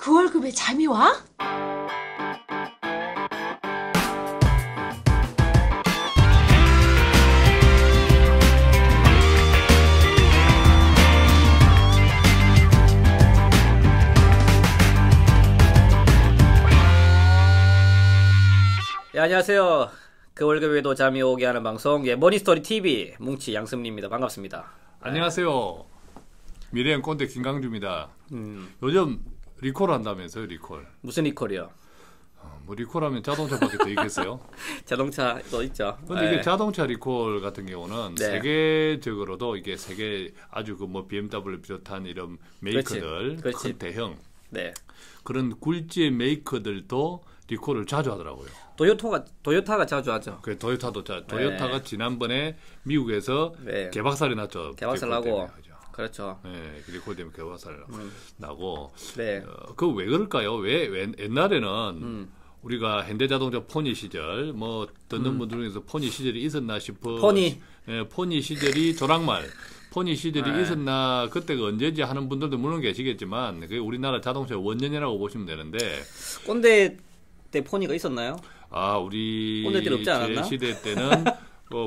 그 월급에 잠이 와? 예, 안녕하세요. 그 월급에도 잠이 오게 하는 방송, 예, 머니스토리 TV 뭉치 양승리입니다. 반갑습니다. 안녕하세요. 미래형 꼰대 김강주입니다. 요즘 리콜 한다면서요, 리콜. 무슨 리콜이요? 뭐 리콜하면 자동차밖에 더 있겠어요? 자동차도 있죠. 근데 예. 이게 자동차 리콜 같은 경우는 네. 세계적으로도 이게 세계 아주 그 뭐 BMW 비롯한 이런 메이커들, 그렇지. 큰 대형 네. 그런 굴지의 메이커들도 리콜을 자주 하더라고요. 도요타가 자주 하죠. 그 도요타가 지난번에 미국에서 네. 개박살이 났죠. 개박살 리콜 나고. 때문에, 그죠? 그렇죠. 네, 리콜 때문에 개박살 나고. 네. 그 왜 그럴까요? 왜 옛날에는 우리가 현대자동차 포니 시절 뭐 듣는 분들 중에서 포니 시절이 있었나 싶어. 포니. 예, 포니 시절이 조랑말. 포니 시절이 네. 있었나 그때가 언제지 하는 분들도 물론 계시겠지만 그게 우리나라 자동차 원년이라고 보시면 되는데 꼰대 때 포니가 있었나요? 우리 꼰대들 없지 않았나? 제 시대 때는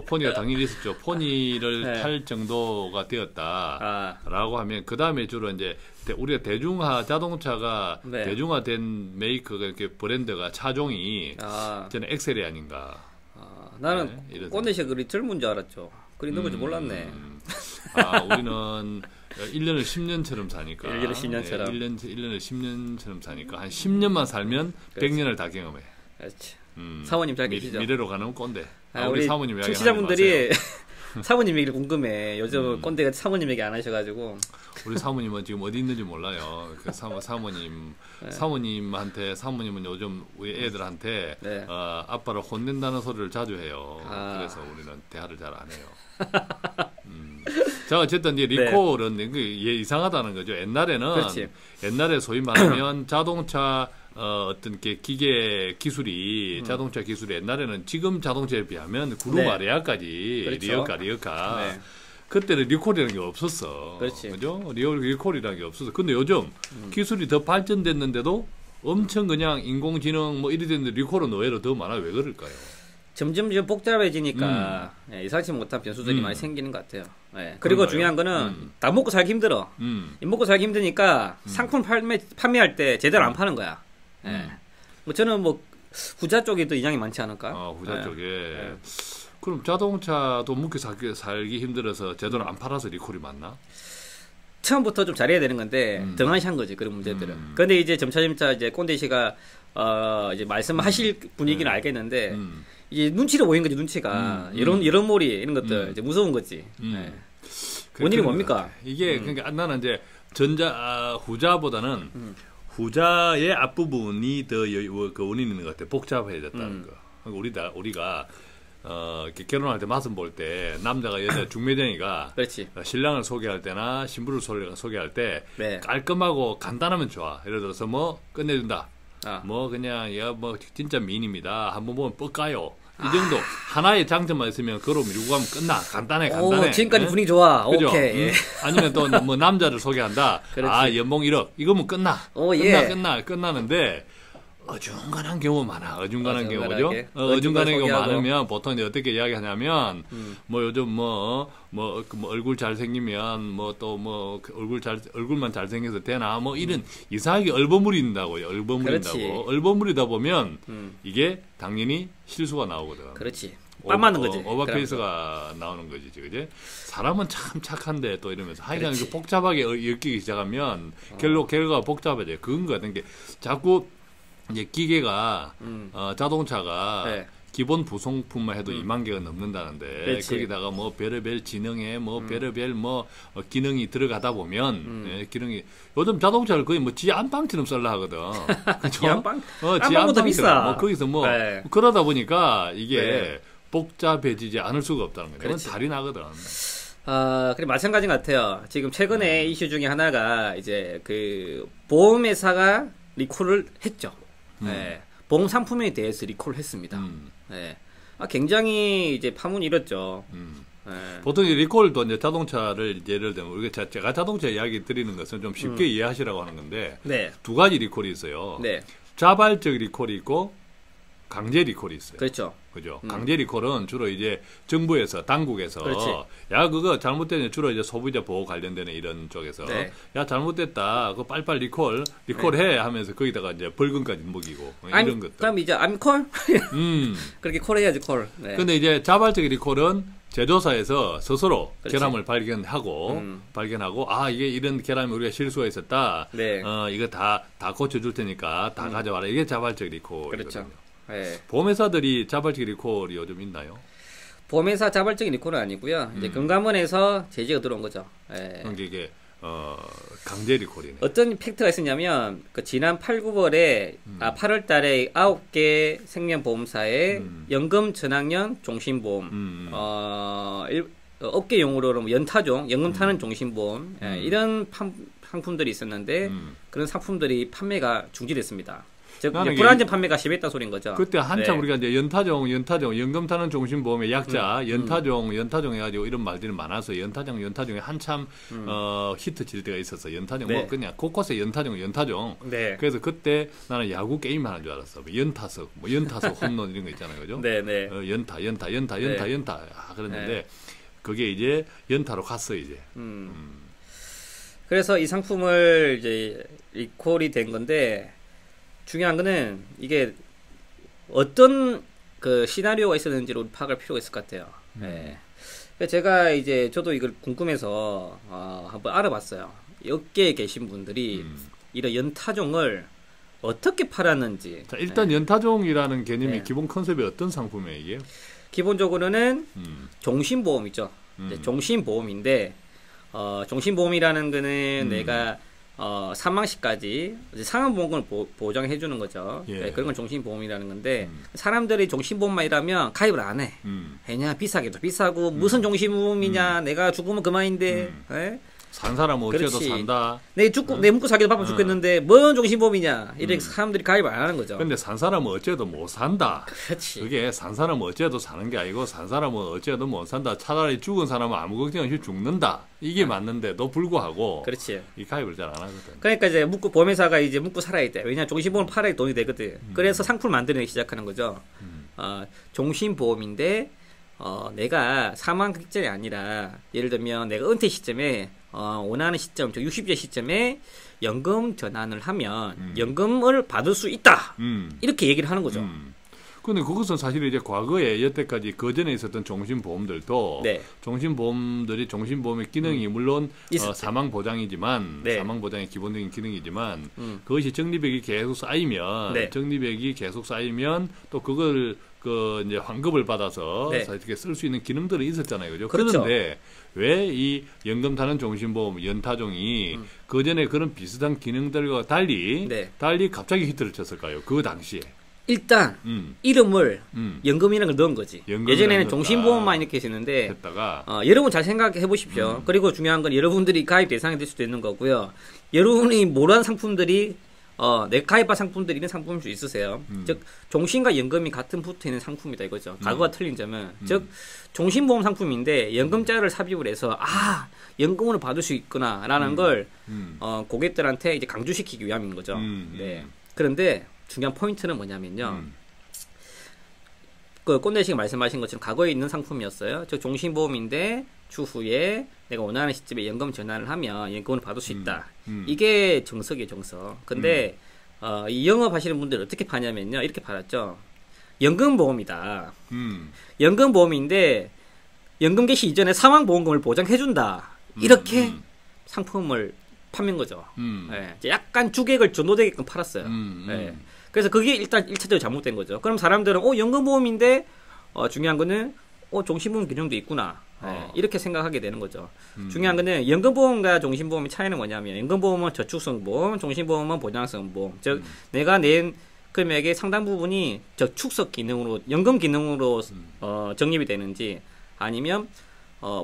포니가 당연히 있었죠. 포니를 네. 탈 정도가 되었다라고 하면 그 다음에 주로 이제 우리가 대중화 자동차가 네. 대중화된 메이커가 이렇게 브랜드가 차종이 저는 엑셀이 아닌가. 나는 네, 꼰대식 그리 젊은 줄 알았죠. 그리 늙은 줄 몰랐네. 우리는 1년을 10년처럼 사니까. 1년을 10년처럼. 1년을 10년처럼 사니까 한 10년만 살면 그렇지. 100년을 다 경험해. 그렇지. 사모님 잘 계시죠? 미래로 가는 꼰대. 우리 사모님 이야기 청취자분들이 사모님 얘기를 궁금해. 요즘 꼰대가 사모님 얘기 안 하셔가지고. 우리 사모님은 지금 어디 있는지 몰라요. 그 사모님한테 사모님은 요즘 우리 애들한테 네. 아빠를 혼낸다는 소리를 자주 해요. 그래서 우리는 대화를 잘 안 해요. 자, 어쨌든 이제 리콜은 이상하다는 거죠. 옛날에 소위 말하면 자동차 어떤 게 기계 기술이 자동차 기술이 옛날에는 지금 자동차에 비하면 구름 네. 아래아까지 그렇죠. 리어카 네. 그때는 리콜이라는 게 없었어. 그렇지. 그죠? 리콜이라는 게 없었어. 근데 요즘 기술이 더 발전됐는데도 엄청 그냥 인공지능 뭐 이리 됐는데 리콜은 의외로 더 많아요. 왜 그럴까요? 점점 복잡해지니까 예상치 못한 변수들이 많이 생기는 것 같아요. 그리고 그런가요? 중요한 거는 다 먹고 살기 힘들어. 먹고 살기 힘드니까 상품 판매할 때 제대로 안 파는 거야. 뭐 저는 뭐 후자 쪽이 더 인양이 많지 않을까? 후자 쪽에. 그럼 자동차도 먹고 살기 힘들어서 제대로 안 팔아서 리콜이 많나? 처음부터 좀 잘해야 되는 건데 등한시한 거지 그런 문제들은. 그런데 이제 점차 이제 꼰대 씨가 이제 말씀하실 분위기는 알겠는데 이제 눈치를 보인 거지 눈치가 이런 몰이 이런 것들 이제 무서운 거지. 원인이 뭡니까? 이게 그러니까 나는 이제 후자보다는 후자의 앞부분이 더 그 원인이 있는 것 같아. 복잡해졌다는 거. 그러니까 우리가 이렇게 결혼할 때 맛은 볼 때 남자가 여자 중매쟁이가 그렇지. 신랑을 소개할 때나 신부를 소개할 때 네. 깔끔하고 간단하면 좋아. 예를 들어서 뭐 끝내준다. 아. 뭐 그냥 뭐 진짜 미인입니다. 한번 보면 뻑가요. 이 정도 하나의 장점만 있으면 그로 밀고 가면 끝나. 간단해. 지금까지 분위기 좋아. 그죠? 오케이. 아니면 또 뭐 남자를 소개한다. 그렇지. 연봉 1억. 이거면 끝나. 예. 끝나는데 어중간한 경우 많아. 어중간한 경우죠. 어중간하게. 어중간한 경우 소개하고. 많으면 보통 이제 어떻게 이야기하냐면 뭐 요즘 뭐 얼굴 잘생기면 뭐 또 뭐 얼굴만 잘생겨서 되나 뭐 이런 이상하게 얼버무린다고요. 그렇지. 얼버무리다 보면 이게 당연히 실수가 나오거든. 그렇지. 빤 맞는 거지. 오버페이스가 나오는 거지, 그지? 사람은 참 착한데 또 이러면서 하여간 그렇지. 복잡하게 엮이기 시작하면 결과가 복잡해져요. 그건 거 같은 게 자꾸 이제 기계가 자동차가 네. 기본 부속품만 해도 2만 개가 넘는다는데 그렇지. 거기다가 뭐 별의별 지능에 뭐 별의별 뭐 기능이 들어가다 보면 기능이 요즘 자동차를 거의 뭐 지 안방처럼 썰라 하거든. 그죠? 지안방? 지 안방보다 비싸. 뭐 거기서 뭐 네. 그러다 보니까 이게 네. 복잡해지지 않을 수가 없다는 거예요. 그렇지. 그건 달이 나거든. 그래 마찬가지 같아요. 지금 최근에 이슈 중에 하나가 이제 그 보험회사가 리콜을 했죠. 보험 상품에 대해서 리콜을 했습니다. 굉장히 이제 파문이 일었죠. 보통 리콜도 이제 자동차를 예를 들면 우리가 제가 자동차 이야기 드리는 것은 좀 쉽게 이해하시라고 하는 건데 네. 두 가지 리콜이 있어요. 네. 자발적 리콜이 있고 강제 리콜이 있어요. 그렇죠. 그죠. 강제 리콜은 주로 이제 정부에서 당국에서 그렇지. 야 그거 잘못되면 주로 이제 소비자 보호 관련되는 이런 쪽에서 네. 야 잘못됐다. 그거 빨리빨리 리콜해 하면서 거기다가 이제 벌금까지 먹이고 이런 것들. 그럼 이제 I'm call 그렇게 콜해야지 콜. 네. 근데 이제 자발적 리콜은 제조사에서 스스로 그렇지. 결함을 발견하고 아 이게 이런 결함이 우리가 실수가 있었다. 네. 이거 다 고쳐줄 테니까 다 가져와라. 이게 자발적 리콜이거든요. 그렇죠. 네. 보험회사들이 자발적 리콜이 요즘 있나요? 보험회사 자발적인 리콜은 아니고요. 이제 금감원에서 제지가 들어온 거죠. 네. 그러니까 이게 강제 리콜이네. 어떤 팩트가 있었냐면 그 지난 8, 9월에 8월 달에 9개 생명보험사의 연금 전학년 종신보험 업계 용어로 뭐 연타종, 연금 타는 종신보험 이런 상품들이 있었는데 그런 상품들이 판매가 중지됐습니다. 즉 불안전 판매가 심했다 소리인 거죠. 그때 한참 네. 우리가 이제 연타종, 연금 타는 종신보험의 약자, 연타종 해가지고 이런 말들이 많아서 연타종이 한참 히트 칠 때가 있었어. 연타종 네. 뭐 그냥 곳곳에 연타종. 네. 그래서 그때 나는 야구 게임 하는 줄 알았어. 연타석 홈런 이런 거 있잖아요, 그죠? 네, 네. 연타. 그랬는데 네. 그게 이제 연타로 갔어 이제. 그래서 이 상품을 이제 리콜이 된 건데. 중요한 거는 이게 어떤 그 시나리오가 있었는지를 파악할 필요가 있을 것 같아요. 네. 제가 이제 저도 이걸 궁금해서 한번 알아봤어요. 업계에 계신 분들이 이런 연타종을 어떻게 팔았는지. 자, 일단 연타종이라는 개념이 네. 기본 컨셉이 어떤 상품이에요, 이게? 기본적으로는 종신보험이죠. 종신보험인데 종신보험이라는 거는 내가 사망시까지 상환보험금을 보장해 주는 거죠. 예. 네, 그런 건 종신보험이라는 건데 사람들이 종신보험만 이라면 가입을 안 해. 왜냐 비싸기도 비싸고 무슨 종신보험이냐 내가 죽으면 그만인데 네? 산 사람은 어째도 그렇지. 산다. 내 먹고 살기도 바빠 죽겠는데 뭔 종신보험이냐 이렇게 사람들이 가입을 안 하는 거죠. 근데 산 사람은 어째도 못 산다. 그렇지. 그게 산 사람은 어째도 사는 게 아니고 산 사람은 어째도 못 산다. 차라리 죽은 사람은 아무 걱정 없이 죽는다. 이게 맞는데도 불구하고 그렇지. 이 가입을 잘 안 하거든. 그러니까 이제 보험회사가 이제 묵고 살아야 돼. 왜냐 종신보험을 팔아야 돈이 되거든. 그래서 상품을 만들기 시작하는 거죠. 종신보험인데 내가 사망 직전이 아니라 예를 들면 내가 은퇴 시점에 원하는 시점, 즉 60세 시점에 연금 전환을 하면 연금을 받을 수 있다. 이렇게 얘기를 하는 거죠. 근데 그것은 사실 이제 과거에 여태까지 그 전에 있었던 종신보험들도 네. 종신보험의 기능이 물론 사망 보장이지만 네. 사망 보장의 기본적인 기능이지만 그것이 적립액이 계속 쌓이면 네. 또 그걸 이제 환급을 받아서 네. 이렇게 쓸 수 있는 기능들이 있었잖아요, 그죠? 그렇죠. 그런데 왜 이 연금 타는 종신보험 연타종이 그 전에 그런 비슷한 기능들과 달리 네. 갑자기 히트를 쳤을까요? 그 당시에. 일단 이름을 연금이라는 걸 넣은 거지. 연금이라는 예전에는 걸 종신보험만 이렇게 했었는데 했다가 여러분 잘 생각해 보십시오. 그리고 중요한 건 여러분들이 가입 대상이 될 수도 있는 거고요. 여러분이 모르는 상품들이 내 가입한 상품들이 이런 상품일 수 있으세요. 즉 종신과 연금이 같은 붙어 있는 상품이다 이거죠. 과거와 틀린 점은 즉 종신보험 상품인데 연금자를 삽입을 해서 연금을 받을 수 있구나라는 걸 고객들한테 이제 강조시키기 위함인 거죠. 네. 그런데 중요한 포인트는 뭐냐면요. 그 꼰대 씨가 말씀하신 것처럼 과거에 있는 상품이었어요. 즉 종신보험인데 추후에 내가 원하는 시점에 연금 전환을 하면 연금을 받을 수 있다. 이게 정석이에요, 정석. 근데 이 영업하시는 분들은 어떻게 파냐면요. 이렇게 팔았죠. 연금보험이다. 연금보험인데 연금 개시 이전에 사망보험금을 보장해준다. 이렇게 상품을 판매한 거죠. 네, 약간 주객을 전도되게끔 팔았어요. 네. 그래서 그게 일단 1차적으로 잘못된 거죠. 그럼 사람들은 연금보험인데 중요한 거는 종신보험 기능도 있구나. 네, 이렇게 생각하게 되는 거죠. 중요한 거는 연금보험과 종신보험의 차이는 뭐냐면 연금보험은 저축성 보험, 종신보험은 보장성 보험. 즉 내가 낸 금액의 상당 부분이 저축성 기능으로 연금 기능으로 적립이 되는지 아니면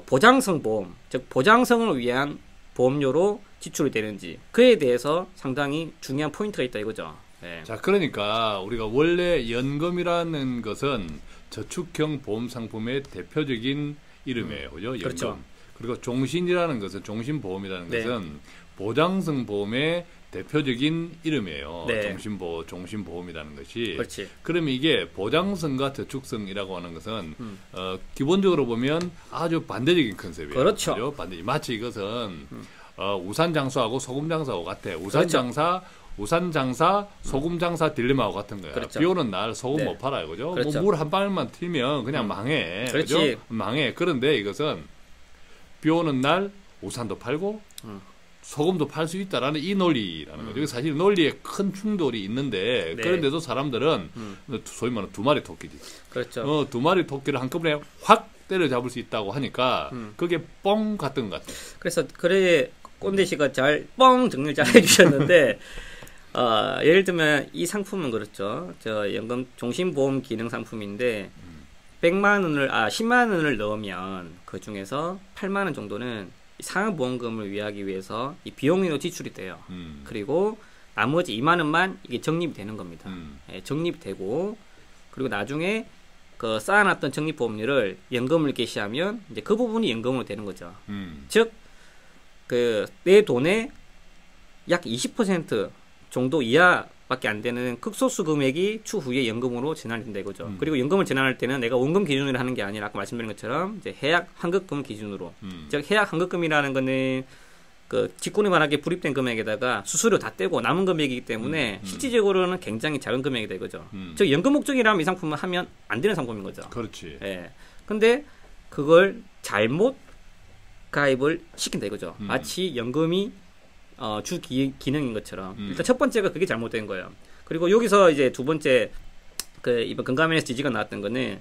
보장성 보험, 즉 보장성을 위한 보험료로 지출이 되는지 그에 대해서 상당히 중요한 포인트가 있다 이거죠. 네. 자, 그러니까 우리가 원래 연금이라는 것은 저축형 보험 상품의 대표적인 이름이에요. 그죠? 연금. 그렇죠. 그리고 종신이라는 것은 종신보험이라는 것은 보장성 보험의 대표적인 이름이에요. 종신보험이라는 것이. 그렇지. 그러면 이게 보장성과 저축성이라고 하는 것은 기본적으로 보면 아주 반대적인 컨셉이에요. 그렇죠. 마치 이것은 우산장사하고 소금장사하고 같아. 우산장사, 소금장사 딜레마하고 같은 거야. 그렇죠. 비 오는 날 소금 못 팔아요. 그죠? 그렇죠. 물 한 방울만 튀면 그냥 망해. 그렇지. 그죠? 망해. 그런데 이것은 비 오는 날 우산도 팔고 소금도 팔 수 있다라는 이 논리라는 거죠. 사실 논리에 큰 충돌이 있는데 그런데도 사람들은 소위 말하는 두 마리 토끼지. 그렇죠. 두 마리 토끼를 한꺼번에 확 때려잡을 수 있다고 하니까 그게 뻥 같은 것 같아요. 그래서 그래 꼰대 씨가 잘 뻥 정리를 잘 해주셨는데 예를 들면 이 상품은 그렇죠. 저 연금 종신보험 기능 상품인데 10만 원을 넣으면 그 중에서 8만 원 정도는 상여보험금을 위하기 위해서 이 비용으로 지출이 돼요. 그리고 나머지 2만 원만 이게 적립이 되는 겁니다. 적립이 되고 그리고 나중에 그 쌓아놨던 적립보험료를 연금을 개시하면 이제 그 부분이 연금으로 되는 거죠. 즉 그 내 돈의 약 20% 정도 이하밖에 안 되는 극소수 금액이 추후에 연금으로 전환이 된다 이거죠. 그리고 연금을 전환할 때는 내가 원금 기준으로 하는 게 아니라 아까 말씀드린 것처럼 이제 해약 환급금 기준으로. 즉 해약 환급금이라는 거는 그 직권에 관하게 불입된 금액에다가 수수료 다 떼고 남은 금액이기 때문에 실질적으로는 굉장히 작은 금액이다 이거죠. 즉 연금 목적이라면 이 상품을 하면 안 되는 상품인 거죠. 그렇지. 예. 근데 그걸 잘못 가입을 시킨다 이거죠. 마치 연금이 주 기능인 것처럼. 일단 첫 번째가 그게 잘못된 거예요. 그리고 여기서 이제 두 번째 그 이번 건강면에서 지지가 나왔던 거는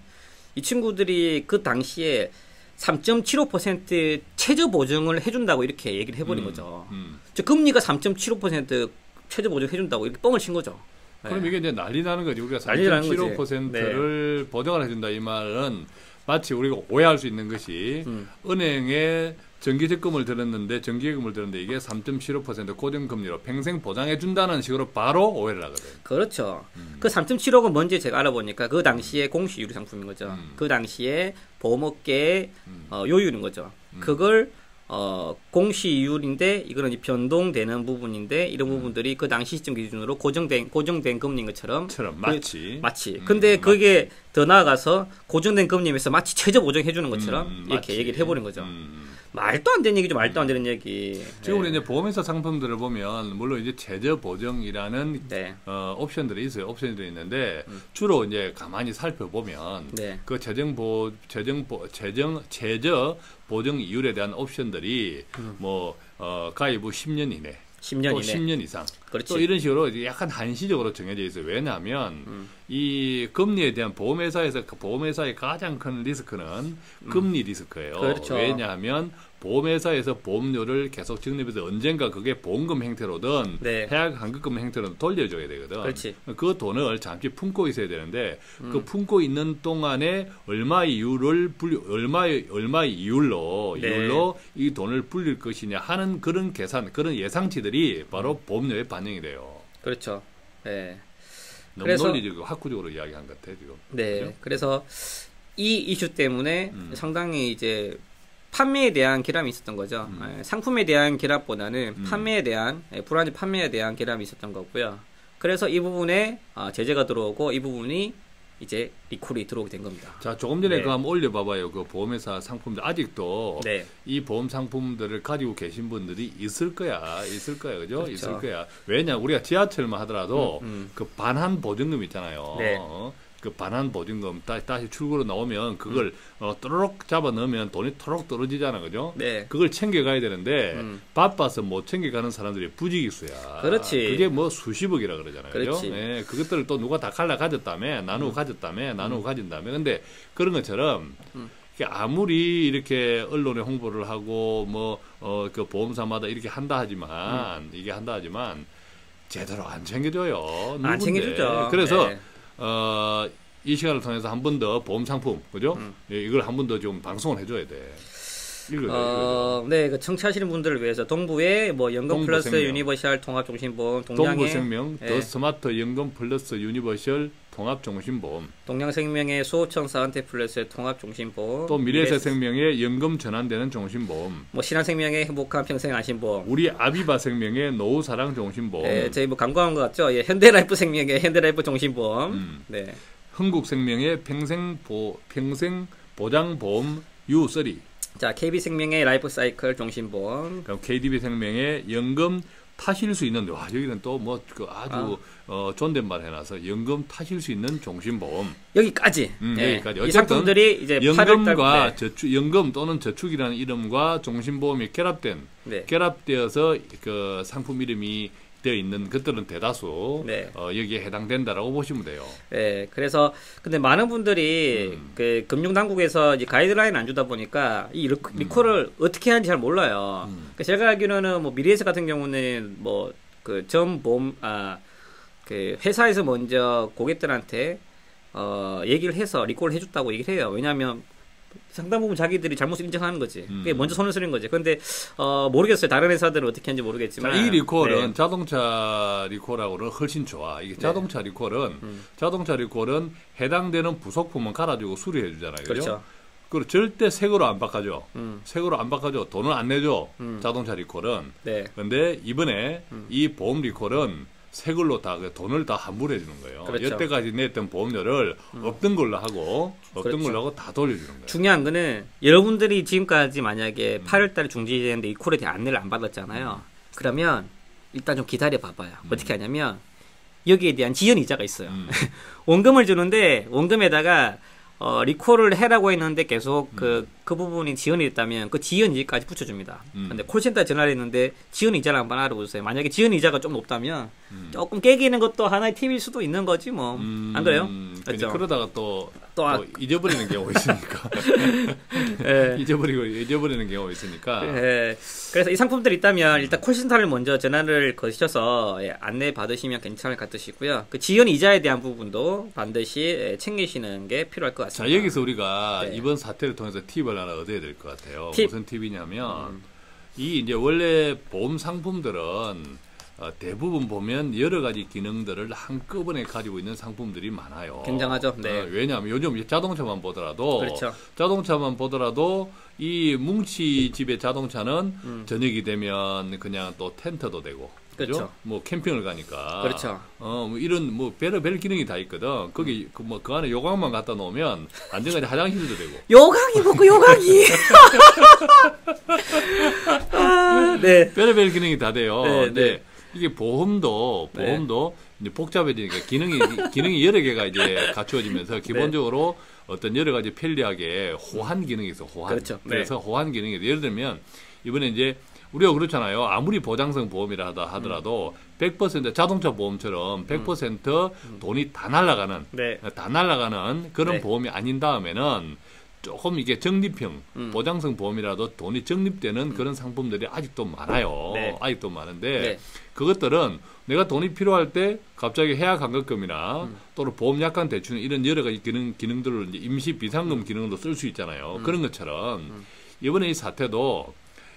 이 친구들이 그 당시에 3.75% 최저 보증을 해준다고 이렇게 얘기를 해버린 거죠. 즉 금리가 3.75% 최저 보증 해준다고 이렇게 뻥을 친 거죠. 그럼 이게 이제 난리 나는 거지. 우리가 3.75%를 보장을 해준다 이 말은 마치 우리가 오해할 수 있는 것이 은행에 정기적금을 들었는데 이게 3.75% 고정금리로 평생 보장해 준다는 식으로 바로 오해를 하거든. 그렇죠. 그 3.75가 뭔지 제가 알아보니까 그 당시에 공시유리 상품인 거죠. 그 당시에 보험업계의 요율인 거죠. 그걸 공시이율인데 이거는 변동되는 부분인데 이런 부분들이 그 당시 시점 기준으로 고정된 금리인 것처럼 마치. 근데 그게 더 나아가서 고정된 금리에서 마치 최저 보정해 주는 것처럼 이렇게 얘기를 해버린 거죠. 말도 안 되는 얘기죠. 말도 안 되는 얘기. 지금 우리 이제 보험회사 상품들을 보면 물론 이제 최저 보정이라는 옵션들이 있어요. 옵션들이 있는데 주로 이제 가만히 살펴보면 그 최저 보정 이율에 대한 옵션들이 가입 후 10년 이내. 10년 이내. 10년 이상. 그렇지. 또 이런 식으로 약간 한시적으로 정해져 있어요. 왜냐하면 이 금리에 대한 보험회사의 가장 큰 리스크는 금리 리스크예요. 그렇죠. 왜냐하면 보험회사에서 보험료를 계속 적립해서 언젠가 그게 보험금 형태로든 해약 환급금 형태로든 돌려줘야 되거든. 그렇지. 그 돈을 잠시 품고 있어야 되는데 그 품고 있는 동안에 얼마의 이율로 이 돈을 불릴 것이냐 하는 그런 계산, 그런 예상치들이 바로 보험료에 반영이 돼요. 그렇죠. 네. 너무 논리적이고 학구적으로 이야기한 것 같아 지금. 네. 그렇죠? 그래서 이 이슈 때문에 상당히 이제 판매에 대한 결함이 있었던 거죠. 상품에 대한 결함보다는 판매에 대한 불안전 판매에 대한 결함이 있었던 거고요. 그래서 이 부분에 제재가 들어오고 이 부분이 이제 리콜이 들어오게 된 겁니다. 자, 조금 전에 그거 한번 올려봐봐요. 그 보험회사 상품들 아직도 이 보험 상품들을 가지고 계신 분들이 있을 거야, 그죠? 그렇죠. 있을 거야. 왜냐, 우리가 지하철만 하더라도 그 반환 보증금 있잖아요. 그 반환 보증금 다시 출구로 나오면 그걸 또록 잡아 넣으면 돈이 토록 떨어지잖아, 그죠? 그걸 챙겨가야 되는데 바빠서 못 챙겨가는 사람들이 부지기수야. 그렇지. 그게 뭐 수십억이라 그러잖아요, 그죠? 그렇지. 그것들을 또 누가 다 갈라 가졌다며, 나누고 가진다며. 근데 그런 것처럼 아무리 이렇게 언론에 홍보를 하고 그 보험사마다 이렇게 한다 하지만 제대로 안 챙겨줘요. 안 챙겨주죠. 그래서 이 시간을 통해서 한 번 더 보험 상품, 그죠? 이걸 한 번 더 좀 방송을 해줘야 돼. 네, 그 청취하시는 분들을 위해서 동부의 뭐 연금 플러스 유니버셜 통합종신보험, 동양의 동부생명 더 스마트 연금 플러스 유니버셜 통합종신보험, 동양생명의 수호천 사은태 플러스 통합종신보험, 또 미래세생명의 연금 전환되는 종신보험, 뭐 신한생명의 행복한 평생 안심보험, 우리 아비바생명의 노후사랑 종신보험, 네, 저희 뭐 광고한 것 같죠? 예, 현대라이프 생명의 현대라이프 종신보험, 네, 흥국생명의 평생보장보험 U3, 자, KB생명의 라이프사이클 종신보험, 그럼 KDB생명의 연금 타실 수 있는, 와, 여기는 또 뭐 그 아주 존댓말 해놔서 연금 타실 수 있는 종신보험 여기까지. 예. 여기까지. 이 상품들이 이제 연금과 저축, 연금 또는 저축이라는 이름과 종신보험이 결합되어서 그 상품 이름이 되어 있는 것들은 대다수 여기에 해당된다라고 보시면 돼요. 네, 그래서 근데 많은 분들이 그 금융당국에서 이제 가이드라인 안 주다 보니까 이 리콜을 어떻게 하는지 잘 몰라요. 그러니까 제가 알기로는 뭐 미래에셋 같은 경우는 뭐 그 전보험 그 회사에서 먼저 고객들한테 얘기를 해서 리콜을 해줬다고 얘기를 해요. 왜냐하면 상당 부분 자기들이 잘못을 인정하는 거지. 그게 먼저 손을 쓰는 거지. 근데 모르겠어요. 다른 회사들은 어떻게 하는지 모르겠지만. 자, 이 리콜은 자동차 리콜하고는 훨씬 좋아. 이게 자동차 리콜은 해당되는 부속품은 갈아주고 수리해 주잖아요. 그렇죠. 그리고 절대 새거로 안 바꿔줘. 새거로 안 바꿔줘. 돈을 안 내줘. 자동차 리콜은. 그런데 이번에 이 보험 리콜은 새 걸로 다 돈을 다 환불해 주는 거예요. 그렇죠. 여태까지 냈던 보험료를 없던 걸로 하고 다 돌려주는 거예요. 중요한 거는 여러분들이 지금까지 만약에 8월달에 중지되는데 이 콜에 대한 안내를 안 받았잖아요. 그러면 일단 좀 기다려 봐봐요. 어떻게 하냐면 여기에 대한 지연 이자가 있어요. 원금을 주는데 원금에다가 리콜을 해라고 했는데 계속 그 부분이 지연이 있다면 그 지연 이자까지 붙여줍니다. 근데 콜센터에 전화를 했는데 지연 이자를 한번 알아보세요. 만약에 지연 이자가 좀 높다면 조금 깨기는 것도 하나의 팁일 수도 있는 거지 뭐. 안 그래요? 그렇죠. 그러다가 또 잊어버리는 경우가 있으니까. 잊어버리는 경우가 있으니까. 그래서 이 상품들이 있다면 일단 콜센터를 먼저 전화를 거셔서 안내 받으시면 괜찮을 것 같으시고요. 그 지연 이자에 대한 부분도 반드시 챙기시는 게 필요할 것 같습니다. 자, 여기서 우리가 이번 사태를 통해서 팁을 하나 얻어야 될 것 같아요. 무슨 팁이냐면 이 이제 원래 보험 상품들은 대부분 보면 여러 가지 기능들을 한꺼번에 가지고 있는 상품들이 많아요. 굉장하죠. 네. 왜냐하면 요즘 자동차만 보더라도 그렇죠. 이 뭉치 집의 자동차는 저녁이 되면 그냥 또 텐트도 되고. 그렇죠. 뭐 캠핑을 가니까. 그렇죠. 뭐 이런 뭐 별의별 기능이 다 있거든. 거기 그 안에 요강만 갖다 놓으면 안전하게 화장실도 되고. 요강이 뭐고 요강이. 네. 별의별 기능이 다 돼요. 네. 이게 보험도 이제 복잡해지니까 기능이 여러 개가 이제 갖추어지면서 기본적으로 어떤 여러 가지 편리하게 호환 기능이 있어. 호환. 그렇죠. 그래서 호환 기능이 예를 들면 이번에 이제 우리가 그렇잖아요. 아무리 보장성 보험이라 하더라도 100% 자동차 보험처럼 100% 돈이 다 날아가는 그런 보험이 아닌 다음에는 조금 이게 적립형 보장성 보험이라도 돈이 적립되는 그런 상품들이 아직도 많아요. 아직도 많은데 그것들은 내가 돈이 필요할 때 갑자기 해약 환급금이나 또는 보험 약관 대출 이런 여러 가지 기능들을 이제 임시 비상금 기능으로 쓸 수 있잖아요. 그런 것처럼 이번에 이 사태도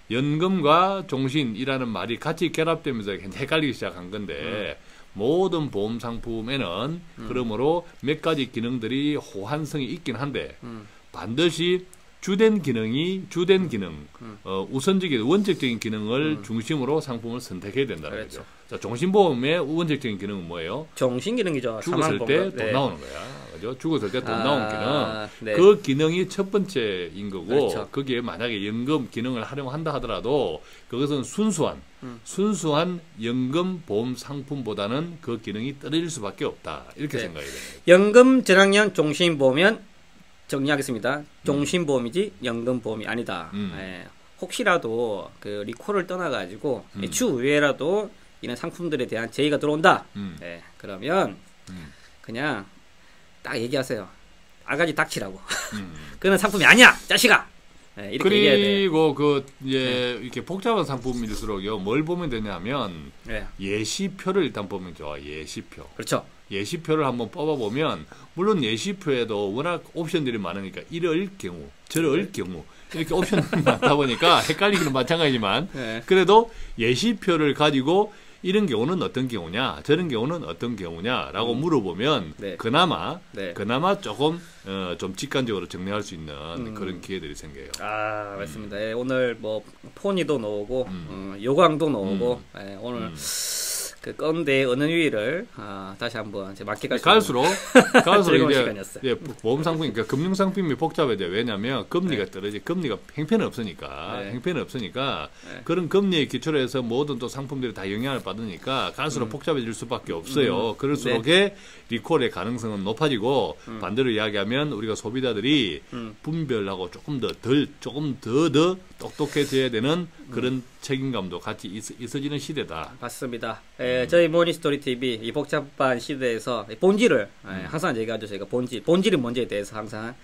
연금과 종신이라는 말이 같이 결합되면서 헷갈리기 시작한 건데 모든 보험 상품에는 그러므로 몇 가지 기능들이 호환성이 있긴 한데 반드시 주된 기능, 우선적인 원칙적인 기능을 중심으로 상품을 선택해야 된다는 거죠. 자, 종신보험의 원칙적인 기능은 뭐예요? 종신기능이죠. 죽었을 때 돈 나오는 거야. 그죠? 죽었을 때 돈 나오는 기능. 그 기능이 첫 번째인 거고, 거기에 만약에 연금 기능을 활용한다 하더라도 그것은 순수한 연금 보험 상품보다는 그 기능이 떨어질 수밖에 없다. 이렇게 생각해야 됩니다. 연금 전환형 종신보험은 정리하겠습니다. 종신보험이지 연금보험이 아니다. 혹시라도 그 리콜을 떠나가지고 추후에라도 이런 상품들에 대한 제의가 들어온다. 그러면 그냥 딱 얘기하세요. 아가지 닥치라고. 그건 상품이 아니야, 자식아. 네, 이렇게 얘기해야 돼요. 그리고 그 이렇게 복잡한 상품일수록요. 뭘 보면 되냐면 예시표를 일단 보면 좋아. 예시표. 그렇죠. 예시표를 한번 뽑아보면 물론 예시표에도 워낙 옵션들이 많으니까 이럴 경우 저럴 경우 이렇게 옵션이 많다 보니까 헷갈리기는 마찬가지지만 그래도 예시표를 가지고 이런 경우는 어떤 경우냐 저런 경우는 어떤 경우냐라고 물어보면 그나마 조금 좀 직관적으로 정리할 수 있는 그런 기회들이 생겨요. 아 맞습니다. 오늘 뭐 포니도 나오고 요광도 나오고 오늘 그 건대 어느 위를 다시 한번 맞게 갈수록 이제 보험 상품, 그러니까 금융 상품이 복잡해져요. 왜냐하면 금리가 떨어지, 금리가 형편은 없으니까 그런 금리에 기초로 해서 모든 또 상품들이 다 영향을 받으니까 갈수록 복잡해질 수밖에 없어요. 그럴수록 리콜의 가능성은 높아지고 반대로 이야기하면 우리가 소비자들이 분별하고 조금 더 똑똑해져야 되는 그런 책임감도 같이 있어지는 시대다. 맞습니다. 저희 모니스토리 TV 이 복잡한 시대에서 본질을 항상 얘기하죠. 저희가 본질이 뭔지에 대해서 항상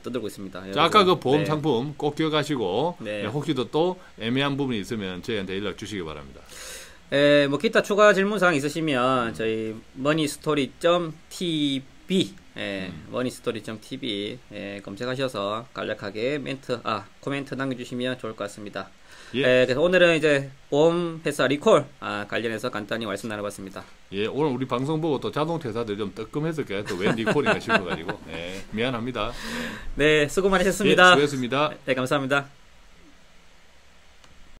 떠들고 있습니다. 자, 아까 그 보험 상품 꼭 기억하시고 혹시도 또 애매한 부분이 있으면 저희한테 연락 주시기 바랍니다. 뭐 기타 추가 질문사항 있으시면 저희 moneystory.tv moneystory.tv 검색하셔서 간략하게 코멘트 남겨주시면 좋을 것 같습니다. 그래서 오늘은 이제 보험회사 리콜 관련해서 간단히 말씀 나눠봤습니다. 오늘 우리 방송 보고 또 자동퇴사들 좀 뜨끔했을 거예요. 또 웬 리콜인가 싶어가지고 미안합니다. 네, 수고 많으셨습니다. 수고했습니다. 네, 감사합니다.